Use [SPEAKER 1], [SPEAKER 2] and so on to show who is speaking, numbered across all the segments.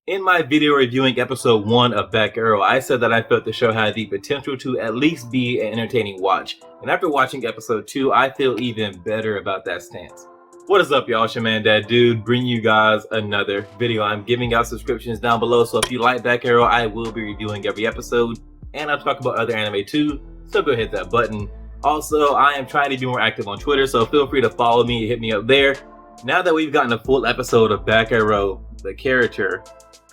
[SPEAKER 1] In my video reviewing episode 1 of Back Arrow, I said that I felt the show had the potential to at least be an entertaining watch. And after watching episode 2, I feel even better about that stance. What is up, y'all? It's your man, That Dude, bringing you guys another video. I'm giving out subscriptions down below, so if you like Back Arrow, I will be reviewing every episode. And I'll talk about other anime too, so go hit that button. Also, I am trying to be more active on Twitter, so feel free to follow me and hit me up there. Now that we've gotten a full episode of Back Arrow, the character,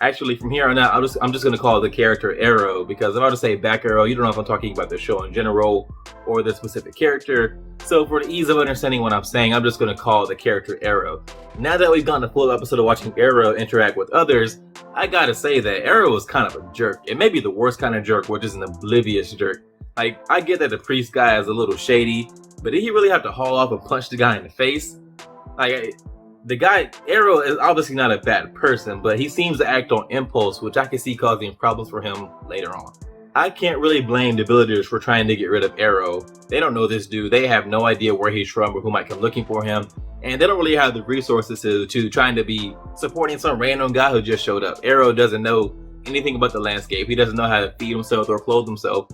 [SPEAKER 1] actually, from here on out, I'm just going to call it the character Arrow, because if I were to say Back Arrow, you don't know if I'm talking about the show in general or the specific character. So for the ease of understanding what I'm saying, I'm just going to call it the character Arrow. Now that we've gotten a full episode of watching Arrow interact with others, I gotta say that Arrow is kind of a jerk. It may be the worst kind of jerk, which is an oblivious jerk. Like, I get that the priest guy is a little shady, but did he really have to haul off and punch the guy in the face? Like, the guy, Arrow, is obviously not a bad person, but he seems to act on impulse, which I can see causing problems for him later on. I can't really blame the villagers for trying to get rid of Arrow. They don't know this dude, they have no idea where he's from or who might come looking for him, and they don't really have the resources to trying to be supporting some random guy who just showed up. Arrow doesn't know anything about the landscape, he doesn't know how to feed himself or clothe himself.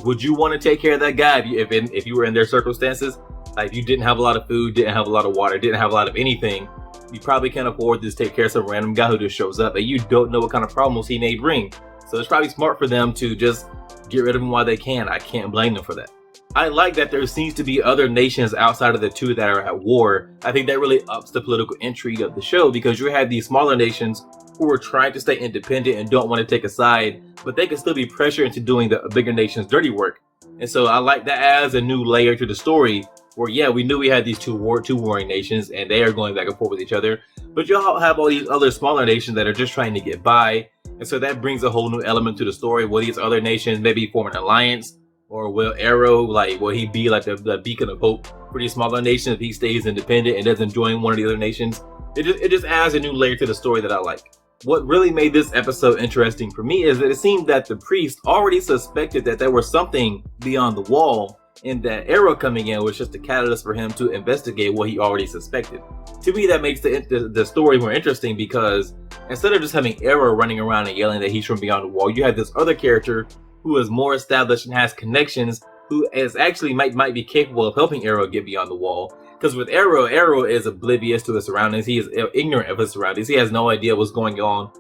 [SPEAKER 1] Would you want to take care of that guy if you were in their circumstances? Like, if you didn't have a lot of food, didn't have a lot of water, didn't have a lot of anything, you probably can't afford to just take care of some random guy who just shows up, and you don't know what kind of problems he may bring. So it's probably smart for them to just get rid of him while they can. I can't blame them for that. I like that there seems to be other nations outside of the two that are at war. I think that really ups the political intrigue of the show, because you have these smaller nations who are trying to stay independent and don't want to take a side, but they can still be pressured into doing the bigger nation's dirty work. And so I like that adds a new layer to the story, where yeah, we knew we had these two warring nations and they are going back and forth with each other, but you have all these other smaller nations that are just trying to get by. And so that brings a whole new element to the story. Will these other nations maybe form an alliance, or will Arrow, like, will he be like the beacon of hope for these smaller nations if he stays independent and doesn't join one of the other nations? It just adds a new layer to the story that I like. What really made this episode interesting for me is that it seemed that the priest already suspected that there was something beyond the wall, and that Arrow coming in was just a catalyst for him to investigate what he already suspected. To me, that makes the story more interesting, because instead of just having Arrow running around and yelling that he's from beyond the wall, you have this other character who is more established and has connections, who is actually might be capable of helping Arrow get beyond the wall. Because with Arrow, Arrow is oblivious to his surroundings. He is ignorant of his surroundings. He has no idea what's going on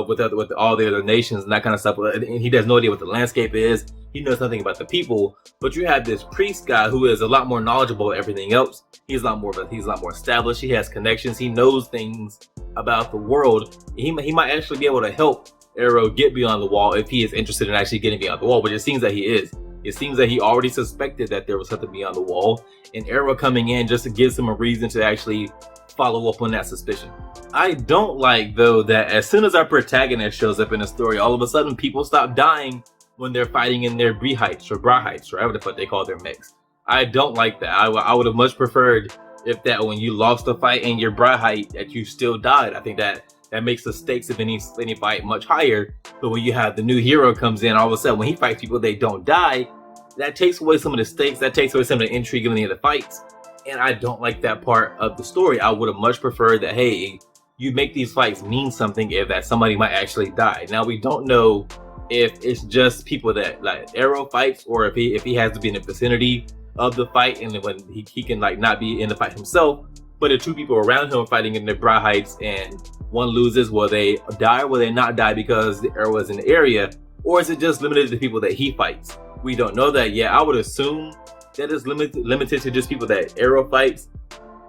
[SPEAKER 1] with all the other nations and that kind of stuff. And he has no idea what the landscape is. He knows nothing about the people. But you have this priest guy who is a lot more knowledgeable of everything else. He's a lot more established. He has connections. He knows things about the world. He might actually be able to help Arrow get beyond the wall if he is interested in actually getting beyond the wall, which it seems that he is. It seems that he already suspected that there was something beyond the wall, and Arrow coming in just gives him a reason to actually follow up on that suspicion. I don't like, though, that as soon as our protagonist shows up in the story, all of a sudden people stop dying when they're fighting in their Brahites, or whatever the fuck they call their mechs. I don't like that. I would have much preferred if that when you lost a fight in your Brahite that you still died. I think that makes the stakes of any fight much higher. But when you have the new hero comes in, all of a sudden when he fights people, they don't die. That takes away some of the stakes. That takes away some of the intrigue of any of the fights. And I don't like that part of the story. I would have much preferred that, hey, you make these fights mean something if that somebody might actually die. Now, we don't know if it's just people that like Arrow fights, or if he has to be in the vicinity of the fight, and when he can like not be in the fight himself, but the two people around him fighting in the Brahites, and one loses, will they die or will they not die because the Arrow is in the area? Or is it just limited to people that he fights? We don't know that yet. I would assume that it's limited to just people that Arrow fights,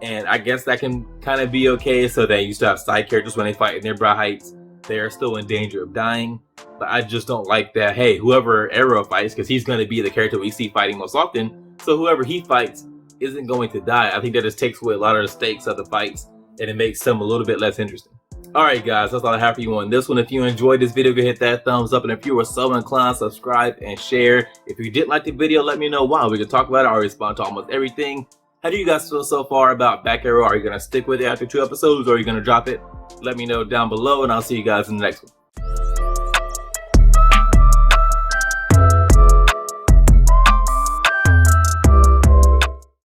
[SPEAKER 1] and I guess that can kind of be okay, so that you still have side characters when they fight in their Brahites, they are still in danger of dying. But I just don't like that, hey, whoever Arrow fights, because he's going to be the character we see fighting most often, so whoever he fights isn't going to die. I think that just takes away a lot of the stakes of the fights, and it makes them a little bit less interesting. Alright guys, that's all I have for you on this one. If you enjoyed this video, go hit that thumbs up, and if you were so inclined, subscribe and share. If you didn't like the video, let me know why. We can talk about it. I respond to almost everything. How do you guys feel so far about Back Arrow? Are you going to stick with it after 2 episodes, or are you going to drop it? Let me know down below, and I'll see you guys in the next one.